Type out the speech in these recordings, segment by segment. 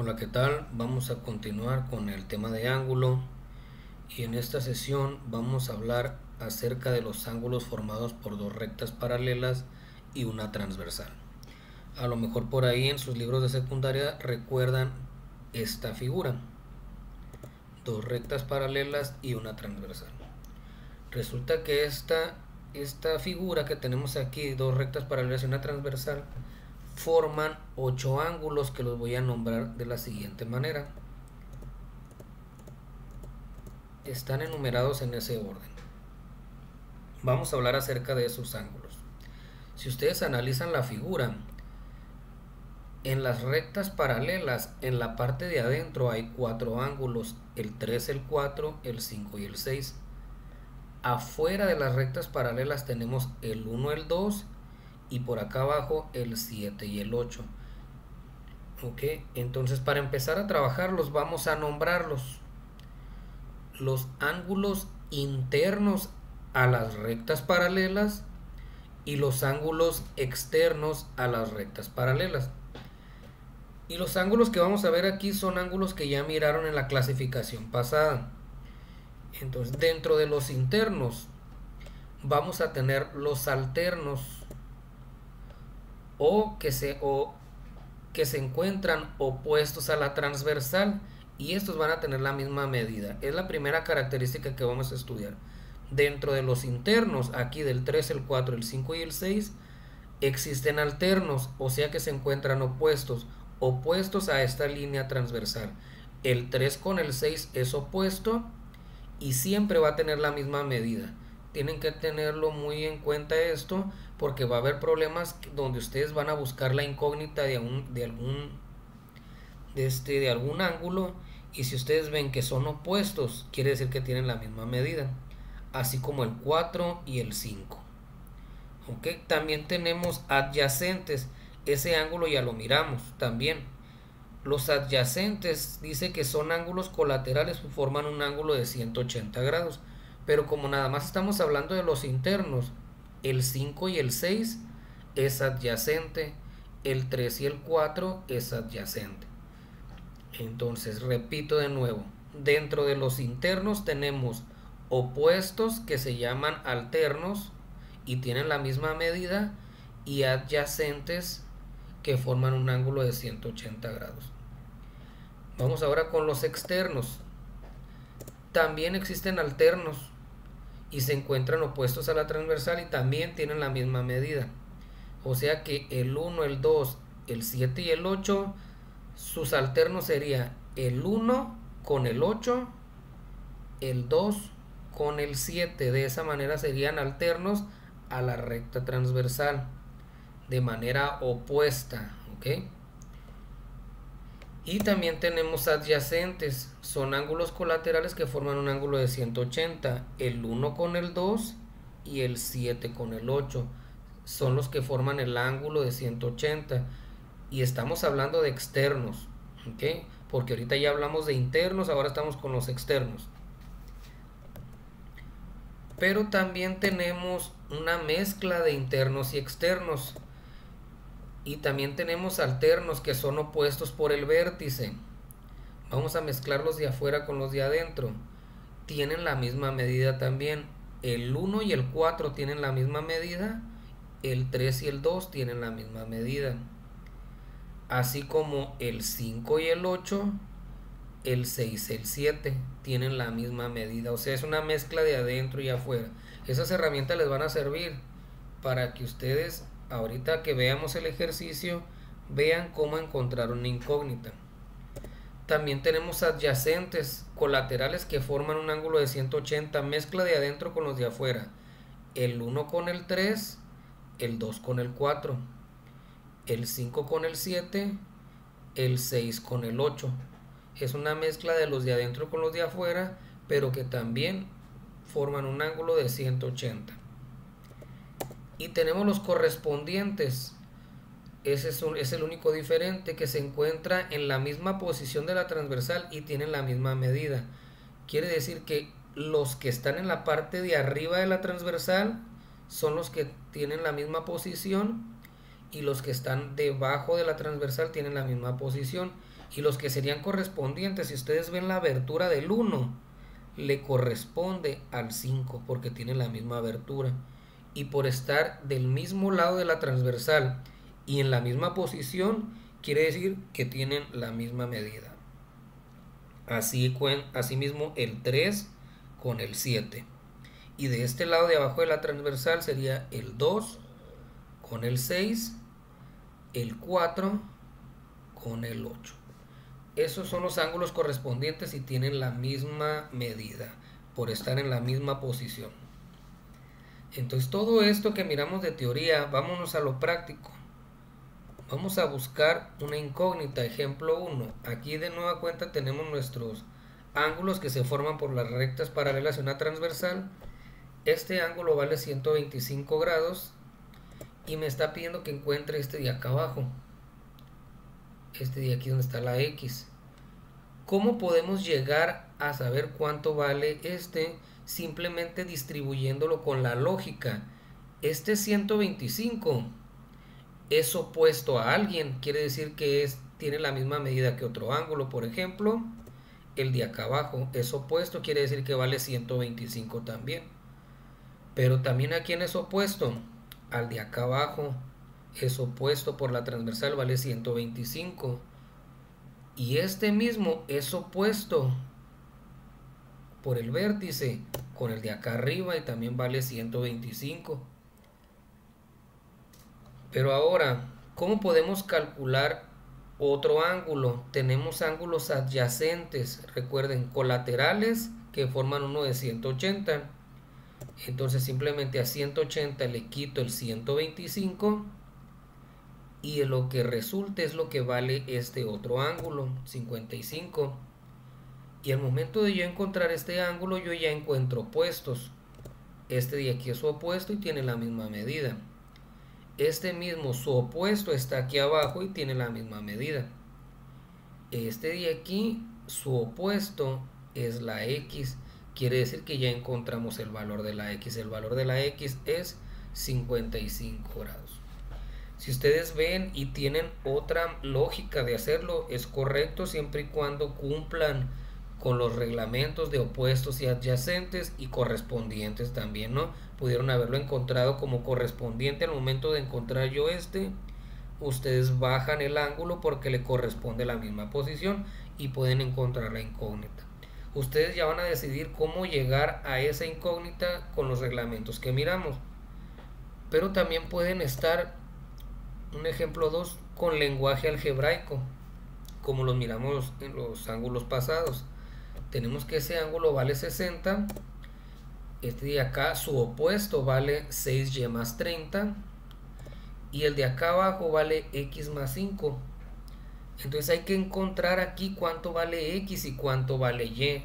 Hola, ¿qué tal? Vamos a continuar con el tema de ángulo y en esta sesión vamos a hablar acerca de los ángulos formados por dos rectas paralelas y una transversal. A lo mejor por ahí en sus libros de secundaria recuerdan esta figura, dos rectas paralelas y una transversal. Resulta que esta figura que tenemos aquí, dos rectas paralelas y una transversal, forman 8 ángulos que los voy a nombrar de la siguiente manera. Están enumerados en ese orden. Vamos a hablar acerca de esos ángulos. Si ustedes analizan la figura, en las rectas paralelas, en la parte de adentro hay 4 ángulos, el 3, el 4, el 5 y el 6. Afuera de las rectas paralelas tenemos el 1, el 2 y por acá abajo el 7 y el 8. Ok, entonces para empezar a trabajarlos vamos a nombrarlos. Los ángulos internos a las rectas paralelas y los ángulos externos a las rectas paralelas. Y los ángulos que vamos a ver aquí son ángulos que ya miraron en la clasificación pasada. Entonces, dentro de los internos vamos a tener los alternos o que se encuentran opuestos a la transversal, y estos van a tener la misma medida. Es la primera característica que vamos a estudiar. Dentro de los internos, aquí del 3, el 4, el 5 y el 6, existen alternos, o sea que se encuentran opuestos a esta línea transversal. El 3 con el 6 es opuesto y siempre va a tener la misma medida. Tienen que tenerlo muy en cuenta esto, porque va a haber problemas donde ustedes van a buscar la incógnita de algún ángulo, y si ustedes ven que son opuestos, quiere decir que tienen la misma medida, así como el 4 y el 5. ¿Okay? También tenemos adyacentes, ese ángulo ya lo miramos también. Los adyacentes dice que son ángulos colaterales, forman un ángulo de 180 grados, pero como nada más estamos hablando de los internos, el 5 y el 6 es adyacente, el 3 y el 4 es adyacente. Entonces, repito de nuevo, dentro de los internos tenemos opuestos que se llaman alternos y tienen la misma medida, y adyacentes que forman un ángulo de 180 grados. Vamos ahora con los externos. También existen alternos y se encuentran opuestos a la transversal y también tienen la misma medida. O sea que el 1, el 2, el 7 y el 8, sus alternos serían el 1 con el 8, el 2 con el 7. De esa manera serían alternos a la recta transversal de manera opuesta. ¿Ok? Y también tenemos adyacentes, son ángulos colaterales que forman un ángulo de 180, el 1 con el 2 y el 7 con el 8 son los que forman el ángulo de 180, y estamos hablando de externos, ¿ok? Porque ahorita ya hablamos de internos, ahora estamos con los externos. Pero también tenemos una mezcla de internos y externos. Y también tenemos alternos que son opuestos por el vértice. Vamos a mezclar los de afuera con los de adentro. Tienen la misma medida también. El 1 y el 4 tienen la misma medida. El 3 y el 2 tienen la misma medida. Así como el 5 y el 8, el 6 y el 7 tienen la misma medida. O sea, es una mezcla de adentro y afuera. Esas herramientas les van a servir para que ustedes, ahorita que veamos el ejercicio, vean cómo encontrar una incógnita. También tenemos adyacentes colaterales que forman un ángulo de 180, mezcla de adentro con los de afuera. El 1 con el 3, el 2 con el 4, el 5 con el 7, el 6 con el 8. Es una mezcla de los de adentro con los de afuera, pero que también forman un ángulo de 180. Y tenemos los correspondientes. Ese es el único diferente, que se encuentra en la misma posición de la transversal y tienen la misma medida. Quiere decir que los que están en la parte de arriba de la transversal son los que tienen la misma posición, y los que están debajo de la transversal tienen la misma posición, y los que serían correspondientes, si ustedes ven la abertura del 1, le corresponde al 5 porque tiene la misma abertura, y por estar del mismo lado de la transversal y en la misma posición quiere decir que tienen la misma medida. Asimismo el 3 con el 7, y de este lado de abajo de la transversal sería el 2 con el 6, el 4 con el 8. Esos son los ángulos correspondientes y tienen la misma medida por estar en la misma posición. Entonces todo esto que miramos de teoría, vámonos a lo práctico. Vamos a buscar una incógnita. Ejemplo 1. Aquí de nueva cuenta tenemos nuestros ángulos que se forman por las rectas paralelas y una transversal. Este ángulo vale 125 grados y me está pidiendo que encuentre este de acá abajo. Este de aquí donde está la X. ¿Cómo podemos llegar a saber cuánto vale este? Simplemente distribuyéndolo con la lógica. Este 125 es opuesto a alguien, quiere decir que tiene la misma medida que otro ángulo. Por ejemplo, el de acá abajo es opuesto, quiere decir que vale 125 también. Pero también a quién es opuesto, al de acá abajo, es opuesto por la transversal, vale 125. Y este mismo es opuesto por el vértice con el de acá arriba y también vale 125. Pero ahora, ¿cómo podemos calcular otro ángulo? Tenemos ángulos adyacentes, recuerden, colaterales que forman uno de 180. Entonces simplemente a 180 le quito el 125 y lo que resulte es lo que vale este otro ángulo, 55. Y al momento de yo encontrar este ángulo, yo ya encuentro opuestos. Este de aquí es su opuesto y tiene la misma medida. Este mismo, su opuesto, está aquí abajo y tiene la misma medida. Este de aquí, su opuesto es la X. Quiere decir que ya encontramos el valor de la X. El valor de la X es 55 grados. Si ustedes ven y tienen otra lógica de hacerlo, es correcto siempre y cuando cumplan con los reglamentos de opuestos y adyacentes y correspondientes también, ¿no? Pudieron haberlo encontrado como correspondiente al momento de encontrar yo este. Ustedes bajan el ángulo porque le corresponde la misma posición y pueden encontrar la incógnita. Ustedes ya van a decidir cómo llegar a esa incógnita con los reglamentos que miramos. Pero también pueden estar, un ejemplo 2, con lenguaje algebraico, como los miramos en los ángulos pasados. Tenemos que ese ángulo vale 60. Este de acá, su opuesto, vale 6y más 30. Y el de acá abajo vale x más 5. Entonces hay que encontrar aquí cuánto vale x y cuánto vale y.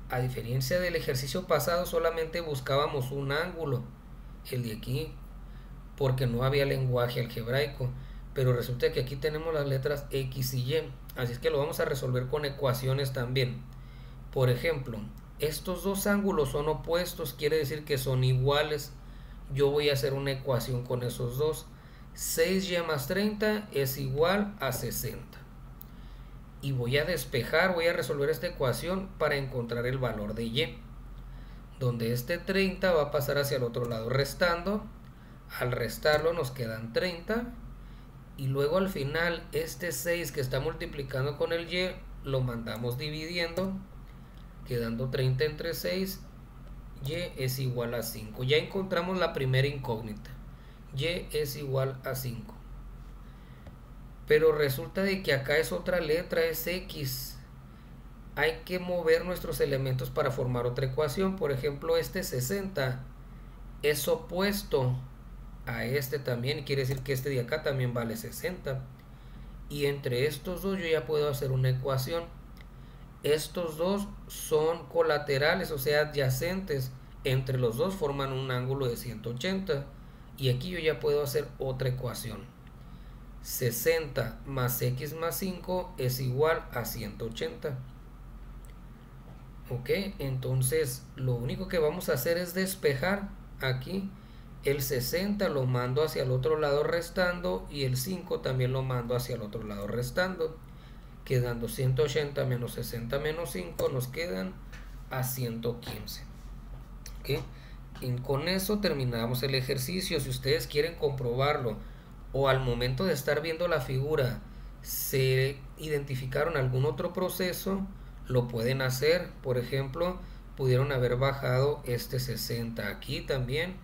A diferencia del ejercicio pasado, solamente buscábamos un ángulo, el de aquí, porque no había lenguaje algebraico. Pero resulta que aquí tenemos las letras x y y. Así es que lo vamos a resolver con ecuaciones también. Por ejemplo, estos dos ángulos son opuestos, quiere decir que son iguales. Yo voy a hacer una ecuación con esos dos. 6y más 30 es igual a 60. Y voy a despejar, voy a resolver esta ecuación para encontrar el valor de y. Donde este 30 va a pasar hacia el otro lado restando. Al restarlo nos quedan 30. Y luego al final este 6 que está multiplicando con el y lo mandamos dividiendo, quedando 30 entre 6, y es igual a 5. Ya encontramos la primera incógnita, y es igual a 5. Pero resulta de que acá es otra letra, es x. Hay que mover nuestros elementos para formar otra ecuación. Por ejemplo, este 60 es opuesto a este también, quiere decir que este de acá también vale 60. Y entre estos dos yo ya puedo hacer una ecuación. Estos dos son colaterales, o sea, adyacentes. Entre los dos forman un ángulo de 180. Y aquí yo ya puedo hacer otra ecuación. 60 más x más 5 es igual a 180. Ok, entonces lo único que vamos a hacer es despejar aquí. El 60 lo mando hacia el otro lado restando y el 5 también lo mando hacia el otro lado restando, quedando 180 menos 60 menos 5 nos quedan a 115. ¿Okay? Y con eso terminamos el ejercicio. Si ustedes quieren comprobarlo o al momento de estar viendo la figura se identificaron algún otro proceso, lo pueden hacer. Por ejemplo, pudieron haber bajado este 60 aquí también,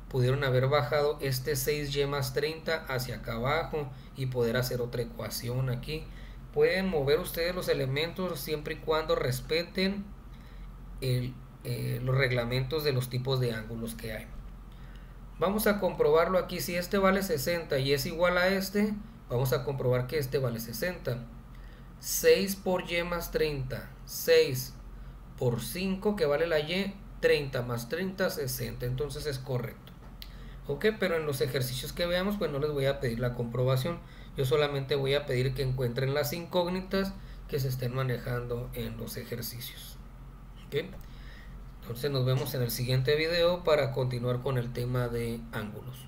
pudieron haber bajado este 6y más 30 hacia acá abajo y poder hacer otra ecuación aquí. Pueden mover ustedes los elementos siempre y cuando respeten los reglamentos de los tipos de ángulos que hay. Vamos a comprobarlo aquí. Si este vale 60 y es igual a este, vamos a comprobar que este vale 60. 6 por y más 30, 6 por 5 que vale la y, 30 más 30, 60. Entonces es correcto. Ok, pero en los ejercicios que veamos pues no les voy a pedir la comprobación. Yo solamente voy a pedir que encuentren las incógnitas que se estén manejando en los ejercicios. Ok, entonces nos vemos en el siguiente video para continuar con el tema de ángulos.